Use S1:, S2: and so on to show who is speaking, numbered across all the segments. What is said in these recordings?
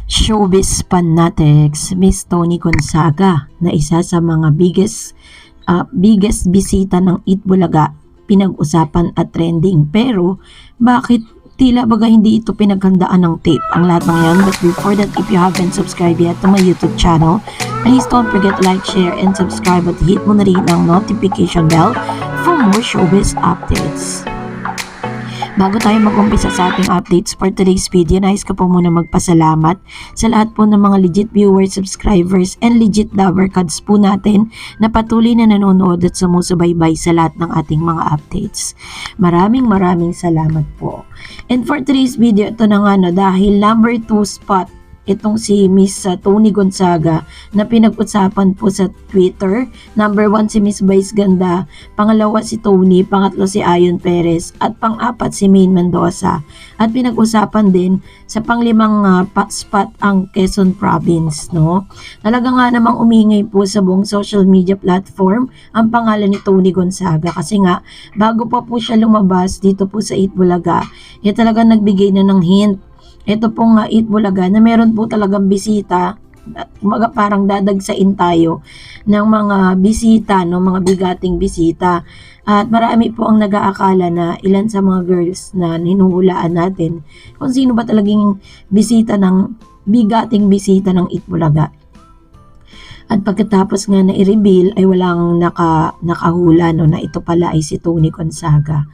S1: Showbiz fanatics, Miss Tony Gonzaga na isa sa mga biggest bisita ng Itbulaga, pinag-usapan at trending. Pero bakit tila baga hindi ito pinaghandaan ng tape ang lahat ng yan? But before that, if you haven't subscribed yet to my YouTube channel, please don't forget to like, share, and subscribe at hit mo na rin ang notification bell for more showbiz updates. Bago tayo mag-umpisa sa ating updates for today's video, nais ko po muna magpasalamat sa lahat po ng mga legit viewers, subscribers, and legit lover cards po natin na patuloy na nanonood at sumusubaybay sa lahat ng ating mga updates. Maraming salamat po. And for today's video, ito na nga dahil number 2 spot itong si Miss Tony Gonzaga na pinag-usapan po sa Twitter. Number 1 si Miss Vice Ganda, pangalawa si Tony, pangatlo si Ayon Perez, at pang-apat si Maine Mendoza. At pinag-usapan din sa panglimang spot ang Quezon Province, no? Talaga nga namang umingay po sa buong social media platform ang pangalan ni Tony Gonzaga kasi nga bago pa po siya lumabas dito po sa Itbulaga, talaga nagbigay na ng hint ito pong Itbulaga na meron po talagang bisita, parang dadagsain tayo ng mga bisita, mga bigating bisita. At marami po ang nag-aakala na ilan sa mga girls na hinuhulaan natin kung sino ba talagang bigating bisita ng Itbulaga. At pagkatapos nga na i-reveal ay walang nakahula na ito pala ay si Tony Gonzaga.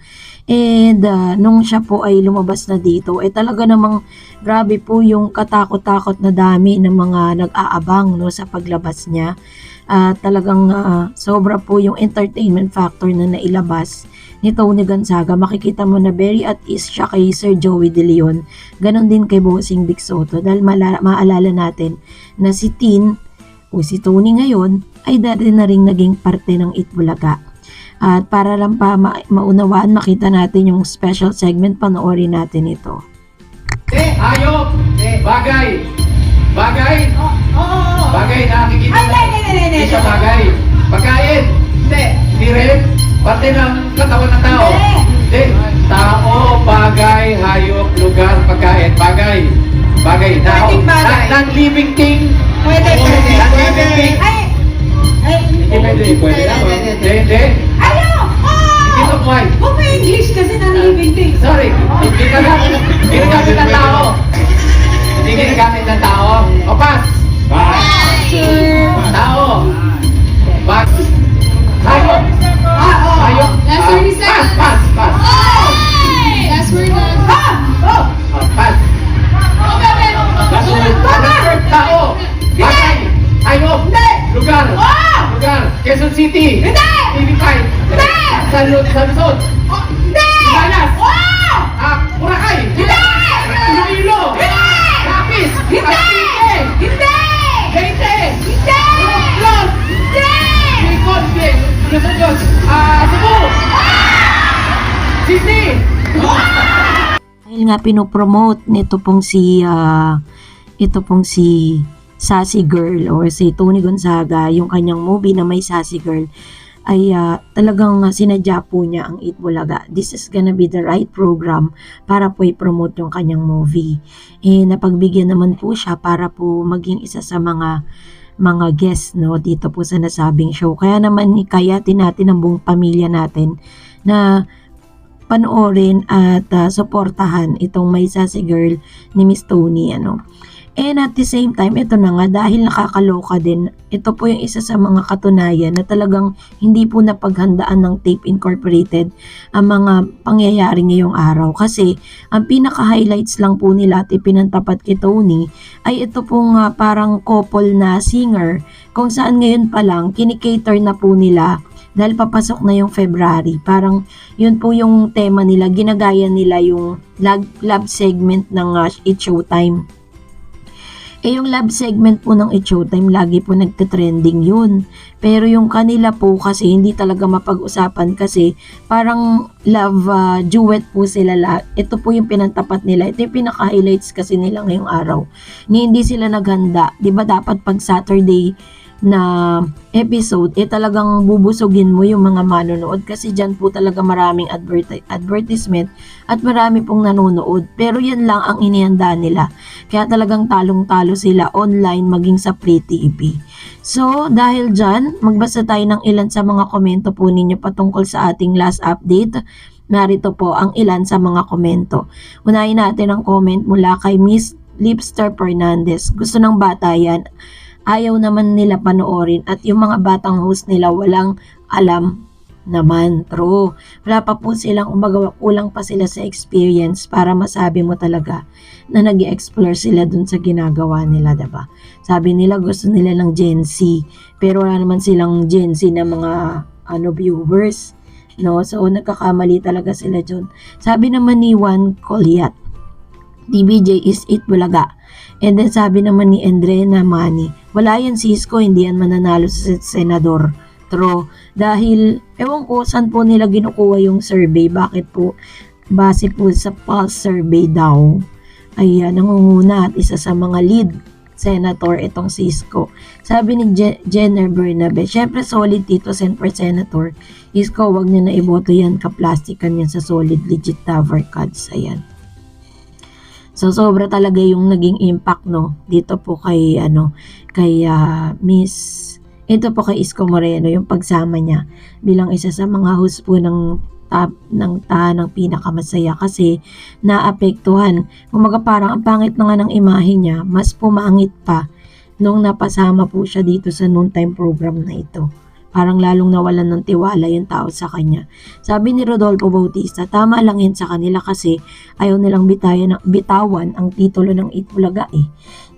S1: And nung siya po ay lumabas na dito, talaga namang grabe po yung katakot-takot na dami ng mga nag-aabang sa paglabas niya. Talagang sobra po yung entertainment factor na nailabas ni Tony Gonzaga. Makikita mo na very at ease siya kay Sir Joey De Leon. Ganon din kay Bossing Vic Soto. Dahil maalala natin na si Tin o si Tony ngayon ay dati na rin naging parte ng Itbulaga. At para lang pa maunawaan, makita natin yung special segment, panoorin natin ito.
S2: Hayop! Bagay! Bagay! Bagay na nakikita na. Hindi siya bagay. Pagkain! Hindi rin. Parte ng katawan ng tao. Hindi. Tao, bagay, hayop, lugar, pagkain. Bagay. Bagay. Non-living thing.
S3: Pwede.
S2: Non-living thing. Hindi pwede. Hindi. Hindi to buhay.
S3: Huwag may English kasi non-living thing.
S2: Sorry. Hindi ginagamit ng tao. Hindi ginagamit ng tao. O pass. Tao. Bag. Hayop. Hayop.
S4: Last 30 seconds.
S2: Pass.
S4: Last word na.
S2: Pass. Last word. Tao. Bagay. Hayop. Lugar. Quezon City. TV5. Sa Luzon. Balas. Boracay. Iloilo. Lapis. Leyte. Los. Bicol. Cebu. Sydney.
S1: Dahil nga pinopromote nito pong si Sassy Girl or si Tony Gonzaga, yung kanyang movie na may Sassy Girl, ay talagang sinadya po niya ang Itbulaga. This is gonna be the right program para po i-promote yung kanyang movie. Napagbigyan naman po siya para po maging isa sa mga guests dito po sa nasabing show. Kaya naman ikayatin natin ang buong pamilya natin na panoorin at suportahan itong may Sassy Girl ni Miss Tony. And at the same time, ito na nga, dahil nakakaloka din, ito po yung isa sa mga katunayan na talagang hindi po napaghandaan ng Tape Incorporated ang mga pangyayari ngayong araw. Kasi ang pinaka-highlights lang po nila at ipinantapat kay Tony ay ito pong parang couple na singer kung saan ngayon pa lang kinikater na po nila dahil papasok na yung February. Parang yun po yung tema nila, ginagaya nila yung love segment ng It's Showtime. Yung love segment po ng It's Showtime, lagi po nagte-trending yun. Pero yung kanila po kasi hindi talaga mapag-usapan kasi parang love duet po sila lahat. Ito po yung pinantapat nila. Ito yung pinaka-highlights kasi nila ngayong araw. Hindi sila naghanda. Diba dapat pag Saturday na episode, talagang bubusugin mo yung mga manonood kasi dyan po talaga maraming advertisement at marami pong nanonood. Pero yan lang ang inihanda nila. Kaya talagang talong-talo sila online maging sa Free TV. So, dahil dyan, magbasa tayo ng ilan sa mga komento po ninyo patungkol sa ating last update. Narito po ang ilan sa mga komento. Unahin natin ang comment mula kay Miss Lipster Fernandez. Gusto ng bata yan. Ayaw naman nila panoorin at yung mga batang host nila walang alam naman. True. Wala pa po silang umagawa, kulang pa sila sa experience para masabi mo talaga na nag-explore sila dun sa ginagawa nila, diba? Sabi nila gusto nila ng Gen Z, pero wala naman silang Gen Z na mga viewers, no? So nagkakamali talaga sila dun. Sabi naman ni Juan Colyat, DBJ is it Bulaga. And then sabi naman ni Andrena Mani, wala yan Cisco, hindi yan mananalo sa senador. True. Dahil, ewan ko saan po nila ginukuha yung survey. Bakit po? Base po sa Pulse survey daw. Ay nangunguna at isa sa mga lead senator itong Cisco. Sabi ni Jenner Bernabe, syempre solid Tito Sen for senator. Cisco, wag niyo na iboto yan. Kaplastikan yan sa solid legit tower cards. Ayan. So sobra talaga yung naging impact no dito po kay Miss ito po kay Isko Moreno yung pagsama niya bilang isa sa mga host po ng tahanang pinakamasaya kasi naapektuhan. Kumaga parang ang pangit na nga ng imahe niya, mas pumangit pa nung napasama po siya dito sa noontime program na ito. Parang lalong nawalan ng tiwala yung tao sa kanya. Sabi ni Rodolfo Bautista, tama lang yan sa kanila kasi ayaw nilang bitawan ang titulo ng Itbulaga eh.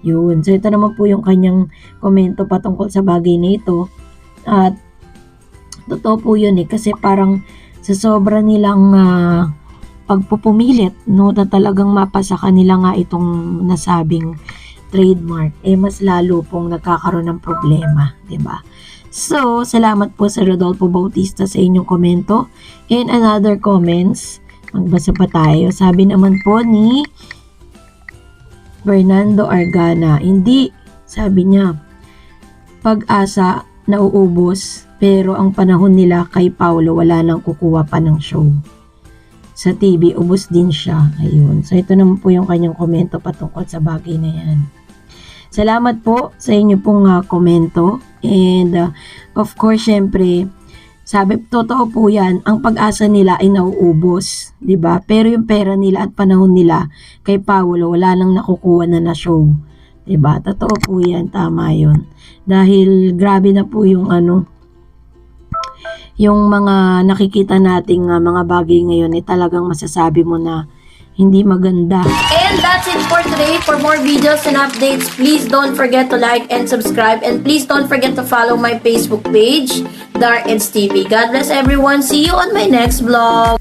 S1: Yun. So ito naman po yung kanyang komento patungkol sa bagay na ito. At totoo po yun eh kasi parang sa sobra nilang pagpupumilit no, na talagang mapasa kanila nga itong nasabing trademark, mas lalo pong nagkakaroon ng problema, 'di ba? So, salamat po sa Rodolfo Bautista sa inyong komento. And another comments, magbasa pa tayo. Sabi naman po ni Fernando Argana, hindi, sabi niya, pag-asa nauubos, pero ang panahon nila kay Paulo wala nang kukuha pa ng show. Sa TV, ubos din siya. Ayun. So, ito naman po yung kanyang komento patungkol sa bagay na yan. Salamat po sa inyo pong komento. And of course, syempre, sabi, totoo po yan, ang pag-asa nila ay nauubos, 'di ba? Pero yung pera nila at panahon nila kay Paulo, wala nang nakukuha na show. 'Di ba? Totoo po yan, tama yun. Dahil grabe na po yung yung mga nakikita nating mga bagay ngayon, talagang masasabi mo na hindi maganda.
S5: And that's it for today. For more videos and updates, please don't forget to like and subscribe. And please don't forget to follow my Facebook page, Dark Edge TV. God bless everyone. See you on my next vlog.